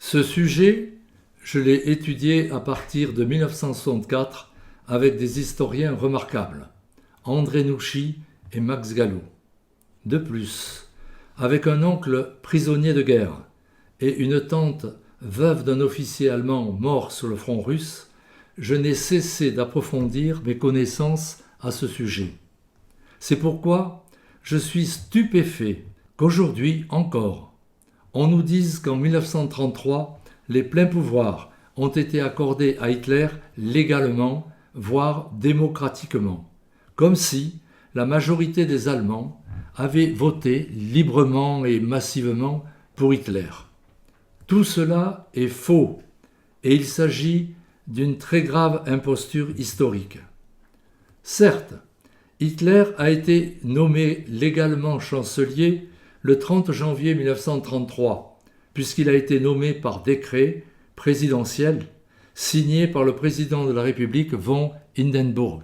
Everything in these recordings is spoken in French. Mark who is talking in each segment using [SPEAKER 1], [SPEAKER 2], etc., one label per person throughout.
[SPEAKER 1] Ce sujet, je l'ai étudié à partir de 1964 avec des historiens remarquables, André Nouchy et Max Gallo. De plus, avec un oncle prisonnier de guerre et une tante veuve d'un officier allemand mort sur le front russe, je n'ai cessé d'approfondir mes connaissances à ce sujet. C'est pourquoi je suis stupéfait qu'aujourd'hui encore, on nous dise qu'en 1933, les pleins pouvoirs ont été accordés à Hitler légalement, voire démocratiquement, comme si la majorité des Allemands avaient voté librement et massivement pour Hitler. Tout cela est faux, et il s'agit d'une très grave imposture historique. Certes, Hitler a été nommé légalement chancelier le 30 janvier 1933, puisqu'il a été nommé par décret présidentiel signé par le président de la République von Hindenburg.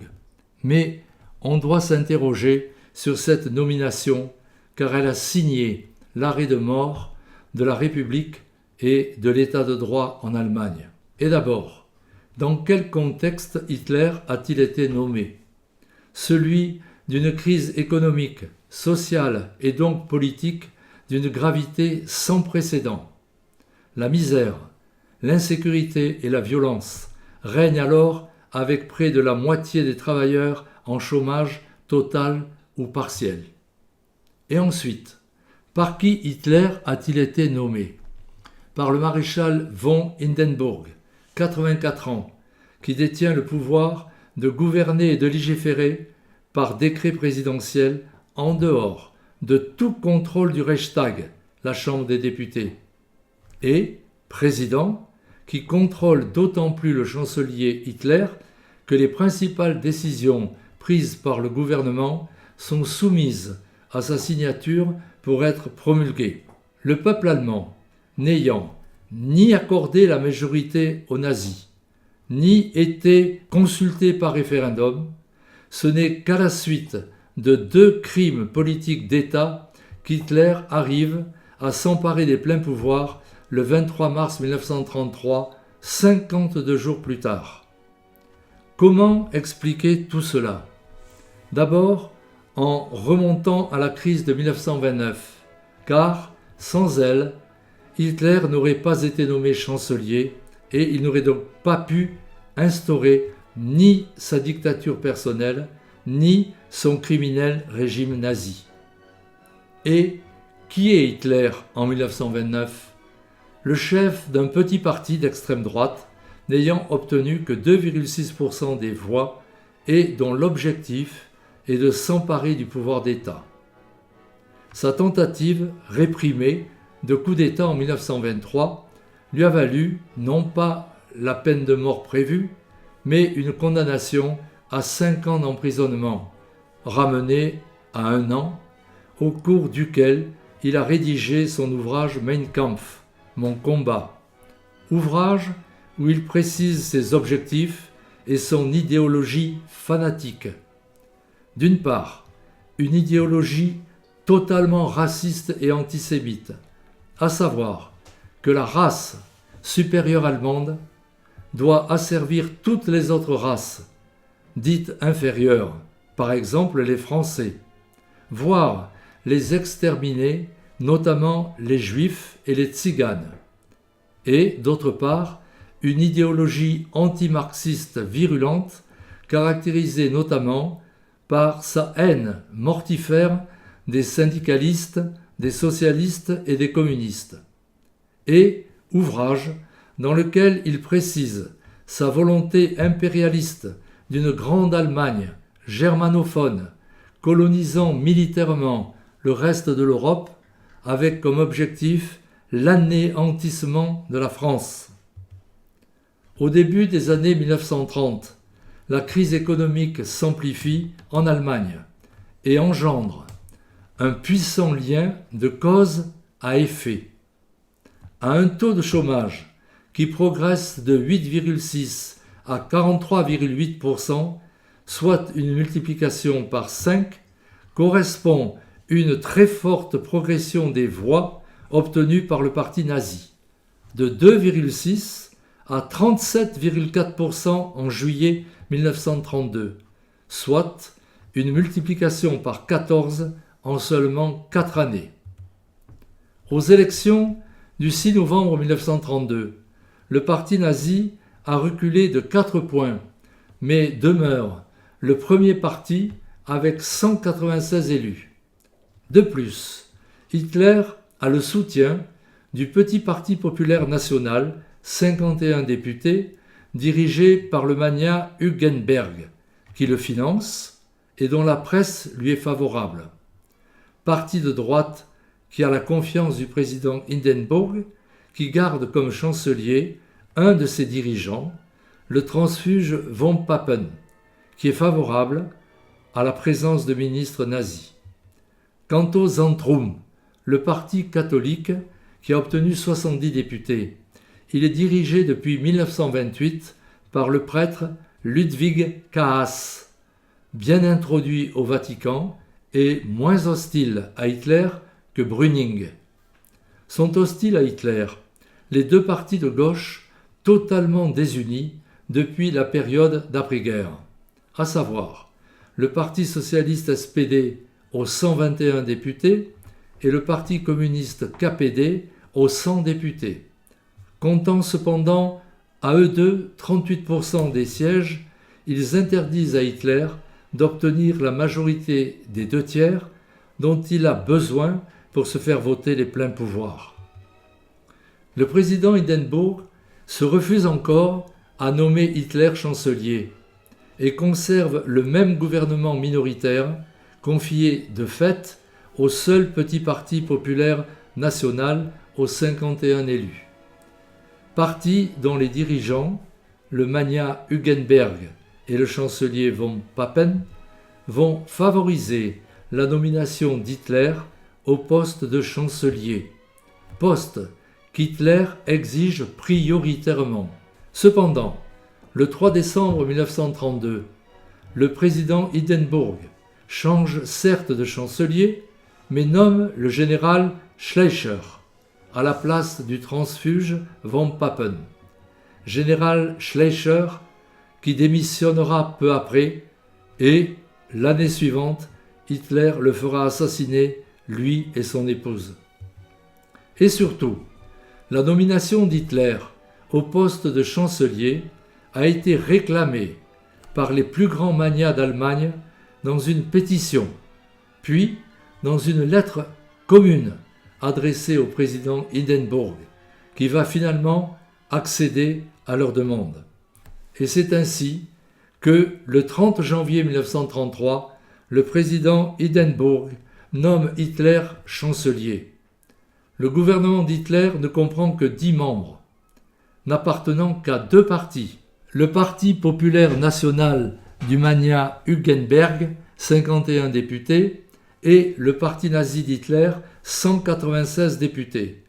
[SPEAKER 1] Mais on doit s'interroger sur cette nomination car elle a signé l'arrêt de mort de la République et de l'État de droit en Allemagne. Et d'abord, dans quel contexte Hitler a-t-il été nommé ? Celui d'une crise économique, sociale et donc politique d'une gravité sans précédent. La misère, l'insécurité et la violence règnent alors avec près de la moitié des travailleurs en chômage total ou partiel. Et ensuite, par qui Hitler a-t-il été nommé ? Par le maréchal von Hindenburg, 84 ans, qui détient le pouvoir de gouverner et de légiférer par décret présidentiel en dehors de tout contrôle du Reichstag, la Chambre des députés, et président qui contrôle d'autant plus le chancelier Hitler que les principales décisions prises par le gouvernement sont soumises à sa signature pour être promulguées. Le peuple allemand, n'ayant ni accordé la majorité aux nazis, ni été consulté par référendum, ce n'est qu'à la suite de 2 crimes politiques d'État qu'Hitler arrive à s'emparer des pleins pouvoirs le 23 mars 1933, 52 jours plus tard. Comment expliquer tout cela ? D'abord, en remontant à la crise de 1929, car, sans elle, Hitler n'aurait pas été nommé chancelier et il n'aurait donc pas pu instaurer ni sa dictature personnelle, ni son criminel régime nazi. Et qui est Hitler en 1929 ? Le chef d'un petit parti d'extrême droite, n'ayant obtenu que 2,6% des voix et dont l'objectif est de s'emparer du pouvoir d'État. Sa tentative réprimée de coup d'État en 1923 lui a valu non pas la peine de mort prévue, mais une condamnation à 5 ans d'emprisonnement, ramenée à 1 an, au cours duquel il a rédigé son ouvrage Mein Kampf, Mon combat, ouvrage où il précise ses objectifs et son idéologie fanatique. D'une part, une idéologie totalement raciste et antisémite, à savoir que la race supérieure allemande doit asservir toutes les autres races, dites inférieures, par exemple les Français, voire les exterminer, notamment les Juifs et les Tziganes, et, d'autre part, une idéologie anti-marxiste virulente, caractérisée notamment par sa haine mortifère des syndicalistes, des socialistes et des communistes, et ouvrage dans lequel il précise sa volonté impérialiste d'une grande Allemagne germanophone, colonisant militairement le reste de l'Europe, avec comme objectif l'anéantissement de la France. Au début des années 1930, la crise économique s'amplifie en Allemagne et engendre un puissant lien de cause à effet. À un taux de chômage qui progresse de 8,6 à 43,8%, soit une multiplication par 5, correspond une très forte progression des voix obtenues par le parti nazi. de 2,6 à 37,4% en juillet 1932, soit une multiplication par 14 en seulement 4 années. Aux élections du 6 novembre 1932, le parti nazi a reculé de 4 points, mais demeure le premier parti avec 196 élus. De plus, Hitler a le soutien du Petit Parti populaire national, 51 députés, dirigé par le magnat Hugenberg, qui le finance et dont la presse lui est favorable. Parti de droite qui a la confiance du président Hindenburg, qui garde comme chancelier un de ses dirigeants, le transfuge von Papen, qui est favorable à la présence de ministres nazis. Quant au Zentrum, le parti catholique qui a obtenu 70 députés, il est dirigé depuis 1928 par le prêtre Ludwig Kaas, bien introduit au Vatican et moins hostile à Hitler que Brüning. Sont hostiles à Hitler les deux partis de gauche totalement désunis depuis la période d'après-guerre, à savoir le Parti socialiste SPD aux 121 députés et le Parti communiste KPD aux 100 députés. Comptant cependant à eux deux 38% des sièges, ils interdisent à Hitler d'obtenir la majorité des 2/3 dont il a besoin pour se faire voter les pleins pouvoirs. Le président Hindenburg se refuse encore à nommer Hitler chancelier et conserve le même gouvernement minoritaire confié de fait au seul petit parti populaire national aux 51 élus. Parti dont les dirigeants, le magnat Hugenberg et le chancelier von Papen, vont favoriser la nomination d'Hitler au poste de chancelier, poste qu'Hitler exige prioritairement. Cependant, le 3 décembre 1932, le président Hindenburg change certes de chancelier, mais nomme le général Schleicher à la place du transfuge von Papen. Général Schleicher qui démissionnera peu après et, l'année suivante, Hitler le fera assassiner, lui et son épouse. Et surtout, la nomination d'Hitler au poste de chancelier a été réclamée par les plus grands magnats d'Allemagne dans une pétition, puis dans une lettre commune adressée au président Hindenburg, qui va finalement accéder à leur demande. Et c'est ainsi que, le 30 janvier 1933, le président Hindenburg nomme Hitler chancelier. Le gouvernement d'Hitler ne comprend que 10 membres, n'appartenant qu'à 2 partis. Le Parti populaire national du magnat Hugenberg, 51 députés, et le parti nazi d'Hitler, 196 députés.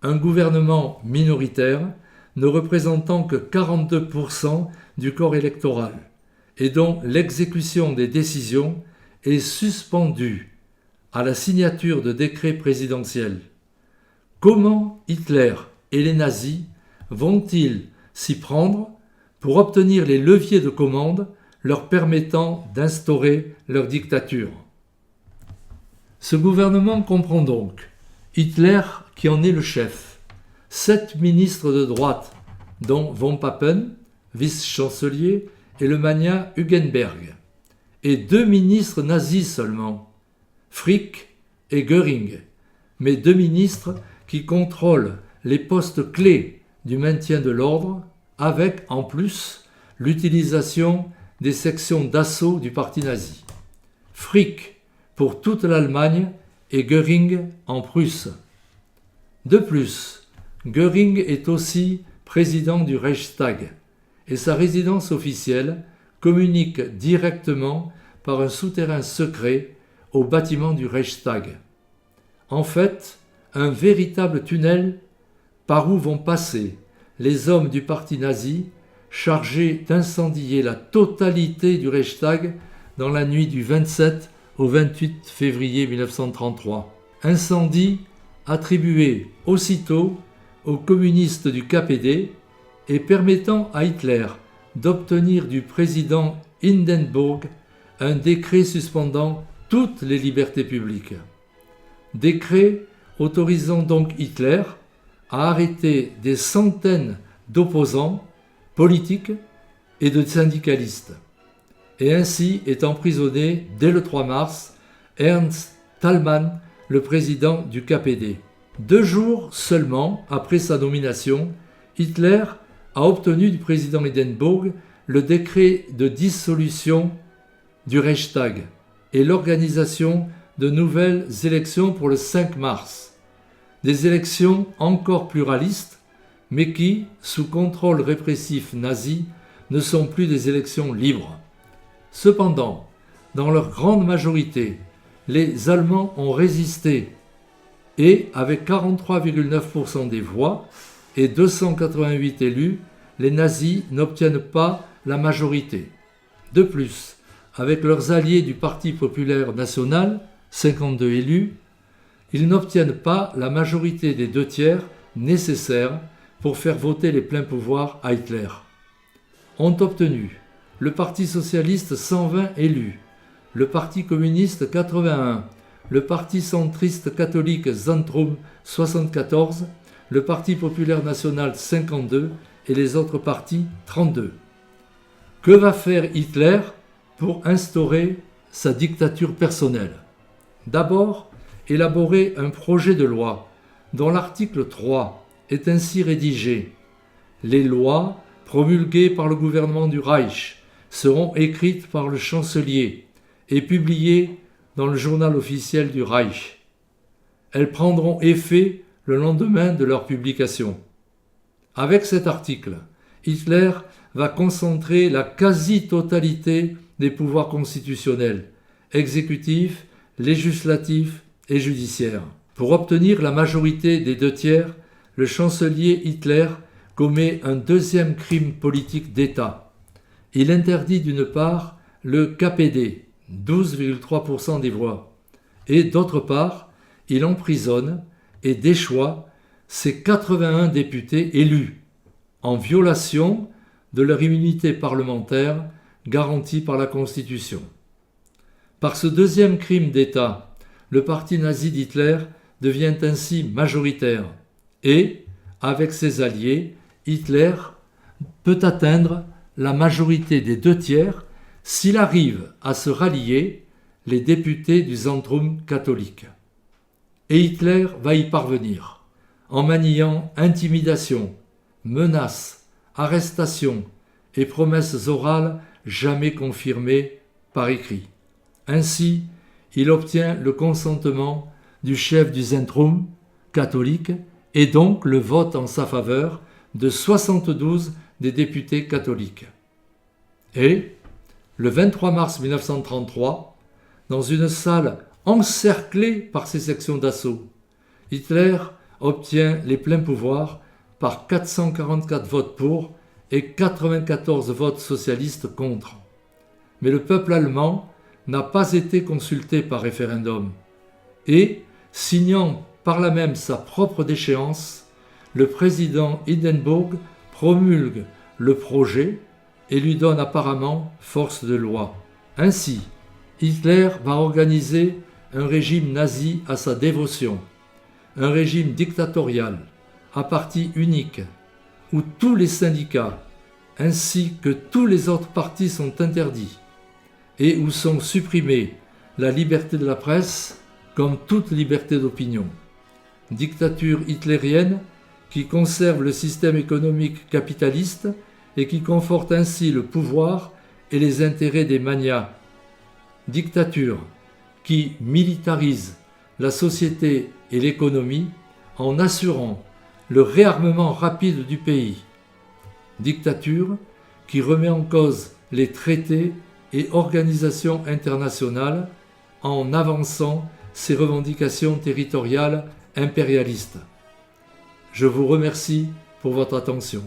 [SPEAKER 1] Un gouvernement minoritaire ne représentant que 42% du corps électoral et dont l'exécution des décisions est suspendue à la signature de décrets présidentiels. Comment Hitler et les nazis vont-ils s'y prendre pour obtenir les leviers de commande leur permettant d'instaurer leur dictature? Ce gouvernement comprend donc Hitler qui en est le chef, 7 ministres de droite, dont von Papen, vice-chancelier, et le magnat Hugenberg, et 2 ministres nazis seulement, Frick et Göring, mais 2 ministres qui contrôlent les postes clés du maintien de l'ordre, avec en plus l'utilisation des sections d'assaut du parti nazi. Frick pour toute l'Allemagne et Göring en Prusse. De plus, Göring est aussi président du Reichstag et sa résidence officielle communique directement par un souterrain secret au bâtiment du Reichstag. En fait, un véritable tunnel par où vont passer les hommes du parti nazi chargés d'incendier la totalité du Reichstag dans la nuit du 27 au 28 février 1933. Incendie attribué aussitôt aux communistes du KPD et permettant à Hitler d'obtenir du président Hindenburg un décret suspendant toutes les libertés publiques. Décret autorisant donc Hitler à arrêter des centaines d'opposants politiques et de syndicalistes, et ainsi est emprisonné dès le 3 mars Ernst Thälmann, le président du KPD. 2 jours seulement après sa nomination, Hitler a obtenu du président Hindenburg le décret de dissolution du Reichstag et l'organisation de nouvelles élections pour le 5 mars. Des élections encore pluralistes, mais qui, sous contrôle répressif nazi, ne sont plus des élections libres. Cependant, dans leur grande majorité, les Allemands ont résisté et, avec 43,9% des voix et 288 élus, les nazis n'obtiennent pas la majorité. De plus, avec leurs alliés du Parti populaire national, 52 élus, ils n'obtiennent pas la majorité des 2/3 nécessaires pour faire voter les pleins pouvoirs à Hitler. Ont obtenu le Parti socialiste 120 élus, le Parti communiste 81, le Parti centriste catholique Zentrum 74, le Parti populaire national 52 et les autres partis 32. Que va faire Hitler pour instaurer sa dictature personnelle? D'abord, élaborer un projet de loi dont l'article 3 est ainsi rédigé. Les lois promulguées par le gouvernement du Reich seront écrites par le chancelier et publiées dans le journal officiel du Reich. Elles prendront effet le lendemain de leur publication. Avec cet article, Hitler va concentrer la quasi-totalité des pouvoirs constitutionnels, exécutifs, législatifs et judiciaires. Pour obtenir la majorité des 2/3, le chancelier Hitler commet un deuxième crime politique d'État. Il interdit d'une part le KPD, 12,3% des voix, et d'autre part, il emprisonne et déchoit ses 81 députés élus, en violation de leur immunité parlementaire garantie par la Constitution. Par ce deuxième crime d'État, le parti nazi d'Hitler devient ainsi majoritaire et, avec ses alliés, Hitler peut atteindre la majorité des 2/3 s'il arrive à se rallier les députés du Zentrum catholique. Et Hitler va y parvenir, en maniant intimidation, menaces, arrestations et promesses orales jamais confirmées par écrit. Ainsi, il obtient le consentement du chef du Zentrum catholique et donc le vote en sa faveur de 72 des députés catholiques. Et, le 23 mars 1933, dans une salle encerclée par ses sections d'assaut, Hitler obtient les pleins pouvoirs par 444 votes pour et 94 votes socialistes contre. Mais le peuple allemand n'a pas été consulté par référendum et, signant par là même sa propre déchéance, le président Hindenburg promulgue le projet et lui donne apparemment force de loi. Ainsi, Hitler va organiser un régime nazi à sa dévotion, un régime dictatorial, à parti unique, où tous les syndicats, ainsi que tous les autres partis sont interdits, et où sont supprimées la liberté de la presse comme toute liberté d'opinion. Dictature hitlérienne qui conserve le système économique capitaliste et qui conforte ainsi le pouvoir et les intérêts des magnats. Dictature qui militarise la société et l'économie en assurant le réarmement rapide du pays. Dictature qui remet en cause les traités et organisations internationales en avançant ses revendications territoriales impérialistes. Je vous remercie pour votre attention.